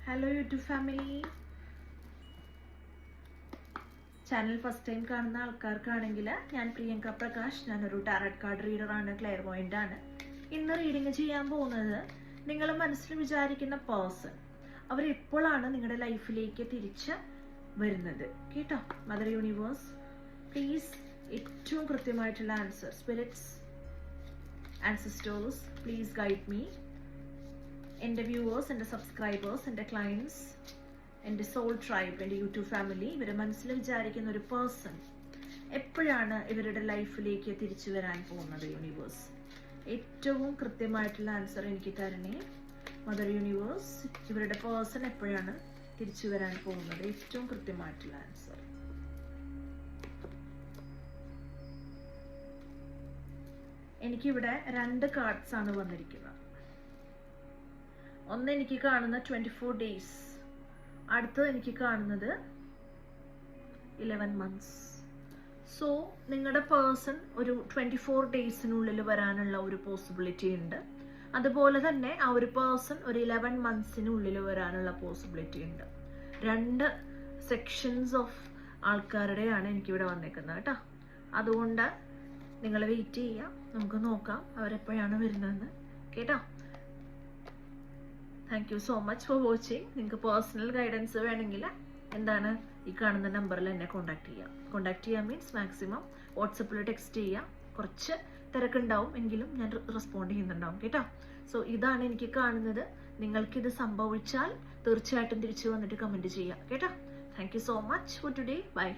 Hello YouTube family. Channel first time കാണുന്ന ആൾക്കാർക്കാണെങ്കിൽ ഞാൻ പ്രിയങ്ക പ്രകാശ്, ഞാനൊരു ടാരറ്റ് കാർഡ് റീഡറാണ്, ക്ലെയർവോയൻ്റ് ആണ്. ഇന്ന് റീഡിങ് ചെയ്യാൻ പോകുന്നത് നിങ്ങൾ മനസ്സിൽ വിചാരിക്കുന്ന പേഴ്സൺ അവരെപ്പോഴാണ് നിങ്ങളുടെ ലൈഫിലേക്ക് തിരിച്ച് വരുന്നത് കേട്ടോ. മദർ യൂണിവേഴ്സ് പ്ലീസ് ഏറ്റവും കൃത്യമായിട്ടുള്ള answer, spirits ancestors please guide me. എൻ്റെ വ്യൂവേഴ്സ്, എൻ്റെ സബ്സ്ക്രൈബേഴ്സ്, എൻ്റെ ക്ലയൻസ്, എൻ്റെ സോൾ ട്രൈബ്, എൻ്റെ യൂട്യൂബ് ഫാമിലി, ഇവരെ മനസ്സിൽ വിചാരിക്കുന്ന ഒരു പേഴ്സൺ എപ്പോഴാണ് ഇവരുടെ ലൈഫിലേക്ക് തിരിച്ചു വരാൻ പോകുന്നത്? യൂണിവേഴ്സ് ഏറ്റവും കൃത്യമായിട്ടുള്ള ആൻസർ എനിക്ക് തരണേ. മദർ യൂണിവേഴ്സ്, ഇവരുടെ പേഴ്സൺ എപ്പോഴാണ് തിരിച്ചു വരാൻ പോകുന്നത്? ഏറ്റവും കൃത്യമായിട്ടുള്ള ആൻസർ. എനിക്കിവിടെ 2 കാർഡ്സ് ആണ് വന്നിരിക്കുന്നത്. ഒന്ന് എനിക്ക് കാണുന്ന 24 ഡേയ്സ്, അടുത്തത് എനിക്ക് കാണുന്നത് 11 മന്ത്സ്. സോ നിങ്ങളുടെ പേഴ്സൺ ഒരു 24 ഡേയ്സിനുള്ളിൽ വരാനുള്ള ഒരു പോസിബിലിറ്റി ഉണ്ട്. അതുപോലെ തന്നെ ആ ഒരു പേഴ്സൺ ഒരു 11 മന്ത്സിനുള്ളിൽ വരാനുള്ള പോസിബിലിറ്റി ഉണ്ട്. 2 സെക്ഷൻസ് ഓഫ് ആൾക്കാരുടെയാണ് എനിക്കിവിടെ വന്നേക്കുന്നത് കേട്ടോ. അതുകൊണ്ട് നിങ്ങൾ വെയിറ്റ് ചെയ്യാം, നമുക്ക് നോക്കാം അവരെപ്പോഴാണ് വരുന്നതെന്ന് കേട്ടോ. Thank you so much for watching. നിങ്ങൾക്ക് പേഴ്സണൽ ഗൈഡൻസ് വേണമെങ്കിൽ എന്താണ് ഈ കാണുന്ന നമ്പറിൽ എന്നെ കോൺടാക്ട് ചെയ്യാം. കോൺടാക്ട് ചെയ്യാൻ മീൻസ് മാക്സിമം വാട്സപ്പിൽ ടെക്സ്റ്റ് ചെയ്യാം. കുറച്ച് തിരക്കുണ്ടാവും എങ്കിലും ഞാൻ റെസ്പോണ്ട് ചെയ്യുന്നുണ്ടാവും കേട്ടോ. സോ ഇതാണ് എനിക്ക് കാണുന്നത്. നിങ്ങൾക്കിത് സംഭവിച്ചാൽ തീർച്ചയായിട്ടും തിരിച്ചു വന്നിട്ട് കമൻറ്റ് ചെയ്യാം കേട്ടോ. Thank you so much for today. By.